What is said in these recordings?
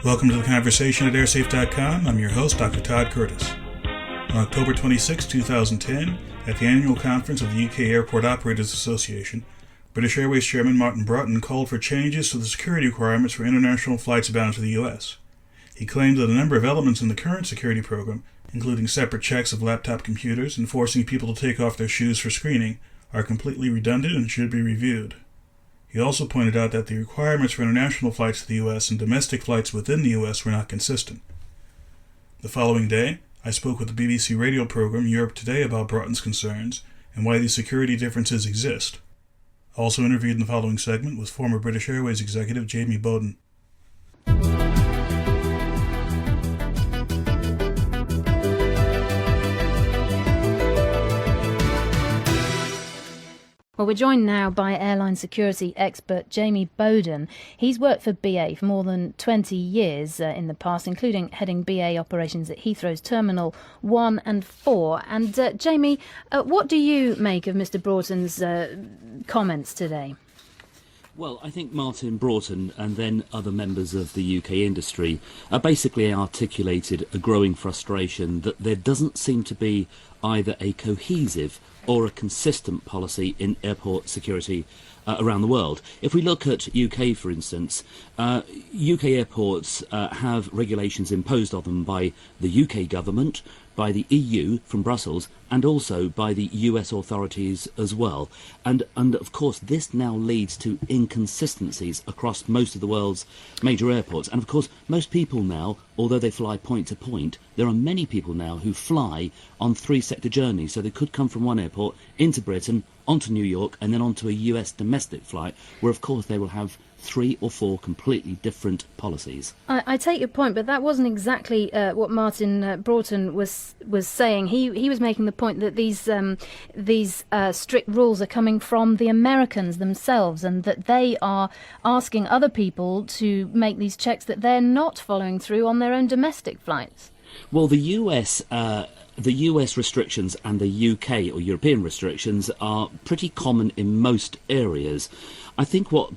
Welcome to the conversation at airsafe.com. I'm your host, Dr. Todd Curtis. On October 26, 2010, at the annual conference of the UK Airport Operators Association, British Airways Chairman Martin Broughton called for changes to the security requirements for international flights bound to the US. He claimed that a number of elements in the current security program, including separate checks of laptop computers and forcing people to take off their shoes for screening, are completely redundant and should be reviewed. He also pointed out that the requirements for international flights to the U.S. and domestic flights within the U.S. were not consistent. The following day, I spoke with the BBC radio program Europe Today about Broughton's concerns and why these security differences exist. Also interviewed in the following segment was former British Airways executive Jamie Bowden. Well, we're joined now by airline security expert Jamie Bowden. He's worked for BA for more than 20 years in the past, including heading BA operations at Heathrow's Terminal 1 and 4. And Jamie, what do you make of Mr. Broughton's comments today? Well, I think Martin Broughton and then other members of the UK industry basically articulated a growing frustration that there doesn't seem to be either a cohesive or a consistent policy in airport security around the world. If we look at UK, for instance, UK airports have regulations imposed on them by the UK government, by the EU from Brussels, and also by the US authorities as well. And of course, this now leads to inconsistencies across most of the world's major airports. And of course, most people now, although they fly point to point, there are many people now who fly on three-sector journeys. So they could come from one airport into Britain, onto New York, and then onto a US domestic flight, where of course they will have 3 or 4 completely different policies. I take your point, but that wasn't exactly what Martin Broughton was saying. He was making the point that these strict rules are coming from the Americans themselves, and that they are asking other people to make these checks that they're not following through on their own domestic flights. Well, the US restrictions and the UK or European restrictions are pretty common in most areas. I think what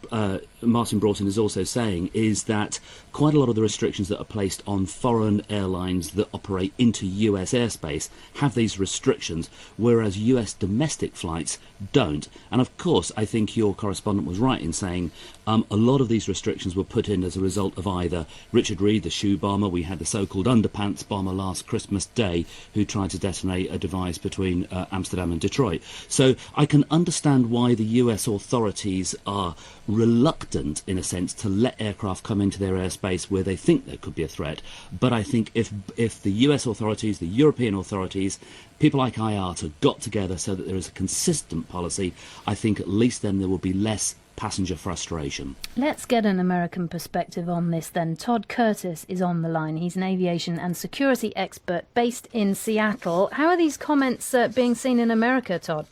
Martin Broughton is also saying is that quite a lot of the restrictions that are placed on foreign airlines that operate into US airspace have these restrictions, whereas US domestic flights don't. And of course, I think your correspondent was right in saying a lot of these restrictions were put in as a result of either Richard Reid, the shoe bomber, we had the so-called underpants bomber last Christmas Day, who tried to detonate a device between Amsterdam and Detroit. So I can understand why the US authorities are reluctant, in a sense, to let aircraft come into their airspace where they think there could be a threat. But I think if the US authorities, the European authorities, people like IATA got together so that there is a consistent policy, I think at least then there will be less passenger frustration. Let's get an American perspective on this then. Todd Curtis is on the line. He's an aviation and security expert based in Seattle. How are these comments being seen in America, Todd?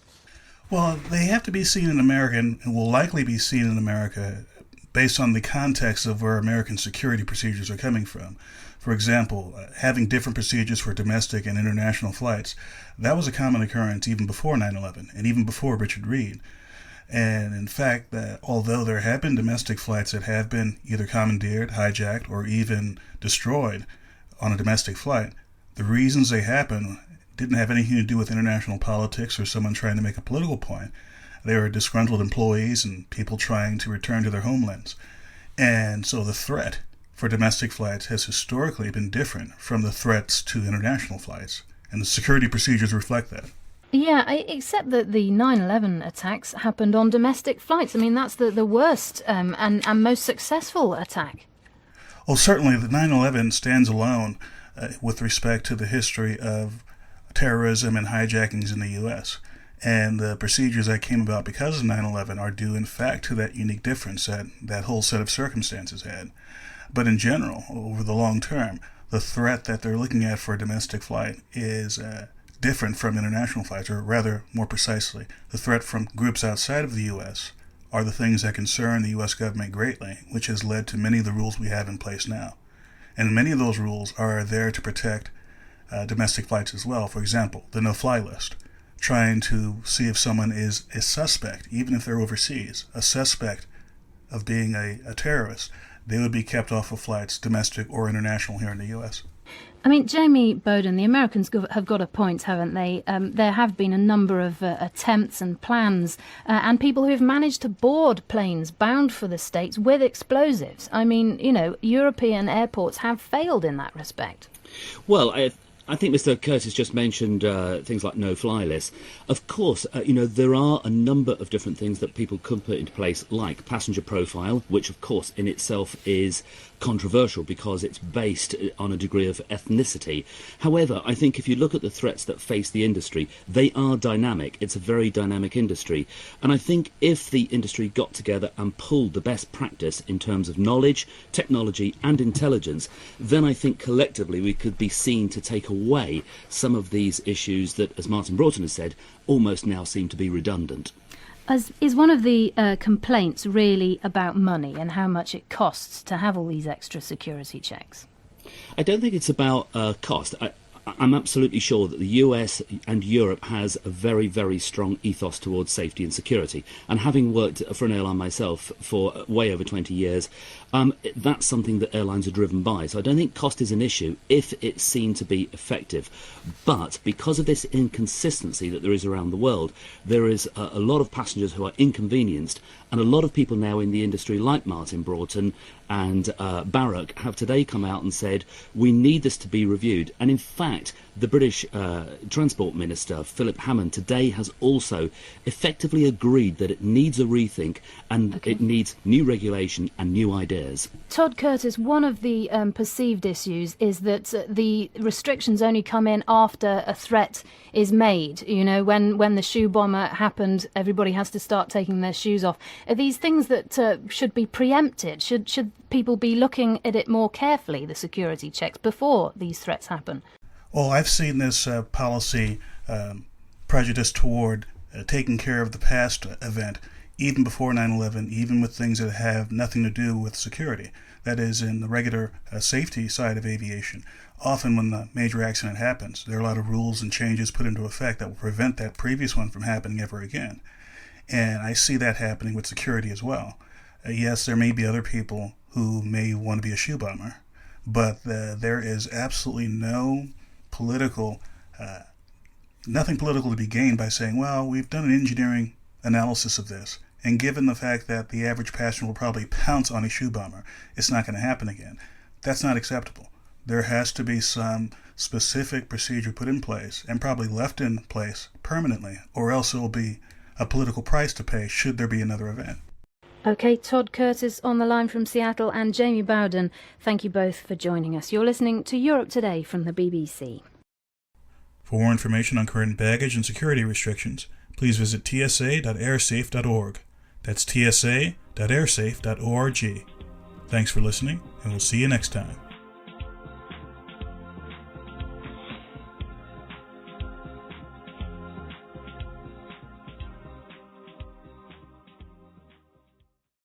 Well, they have to be seen in America and will likely be seen in America based on the context of where American security procedures are coming from. For example, having different procedures for domestic and international flights, that was a common occurrence even before 9/11 and even before Richard Reid. And in fact, that although there have been domestic flights that have been either commandeered, hijacked, or even destroyed on a domestic flight, the reasons they happen didn't have anything to do with international politics or someone trying to make a political point. They were disgruntled employees and people trying to return to their homelands. And so the threat for domestic flights has historically been different from the threats to international flights. And the security procedures reflect that. Yeah, except that the 9/11 attacks happened on domestic flights. I mean, that's the worst and most successful attack. Well, certainly the 9/11 stands alone with respect to the history of terrorism and hijackings in the U.S. And the procedures that came about because of 9/11 are due, in fact, to that unique difference that that whole set of circumstances had. But in general, over the long term, the threat that they're looking at for a domestic flight is different from international flights, or rather, more precisely, the threat from groups outside of the U.S. are the things that concern the U.S. government greatly, which has led to many of the rules we have in place now. And many of those rules are there to protect domestic flights as well. For example, the no-fly list, trying to see if someone is a suspect, even if they're overseas, a suspect of being a terrorist, they would be kept off of flights, domestic or international, here in the U.S. I mean, Jamie Bowden, the Americans have got a point, haven't they? There have been a number of attempts and plans and people who've managed to board planes bound for the States with explosives. I mean, European airports have failed in that respect. Well, I think Mr. Curtis just mentioned things like no-fly lists. Of course, there are a number of different things that people could put into place, like passenger profile, which of course in itself is controversial because it's based on a degree of ethnicity. However, I think if you look at the threats that face the industry, they are dynamic. It's a very dynamic industry. And I think if the industry got together and pulled the best practice in terms of knowledge, technology and intelligence, then I think collectively we could be seen to take away some of these issues that, as Martin Broughton has said, almost now seem to be redundant. Is one of the complaints really about money and how much it costs to have all these extra security checks? I don't think it's about cost. I'm absolutely sure that the US and Europe has a very, very strong ethos towards safety and security. And having worked for an airline myself for way over 20 years, that's something that airlines are driven by. So I don't think cost is an issue if it's seen to be effective. But because of this inconsistency that there is around the world, there is a lot of passengers who are inconvenienced, and a lot of people now in the industry, like Martin Broughton and Barak, have today come out and said, we need this to be reviewed. And in fact, the British Transport Minister, Philip Hammond, today has also effectively agreed that it needs a rethink and it needs new regulation and new ideas. Todd Curtis, one of the perceived issues is that the restrictions only come in after a threat is made. When the shoe bomber happened, everybody has to start taking their shoes off. Are these things that should be preempted? Should people be looking at it more carefully, the security checks, before these threats happen? Well, I've seen this policy prejudice toward taking care of the past event, even before 9/11, even with things that have nothing to do with security. That is, in the regular safety side of aviation. Often when the major accident happens, there are a lot of rules and changes put into effect that will prevent that previous one from happening ever again. And I see that happening with security as well. Yes, there may be other people who may want to be a shoe bomber, but there is absolutely nothing political to be gained by saying, well, we've done an engineering analysis of this, and given the fact that the average passenger will probably pounce on a shoe bomber, it's not going to happen again. That's not acceptable. There has to be some specific procedure put in place, and probably left in place permanently, or else it will be a political price to pay should there be another event. OK, Todd Curtis on the line from Seattle, and Jamie Bowden, thank you both for joining us. You're listening to Europe Today from the BBC. For more information on current baggage and security restrictions, please visit tsa.airsafe.org. That's tsa.airsafe.org. Thanks for listening, and we'll see you next time.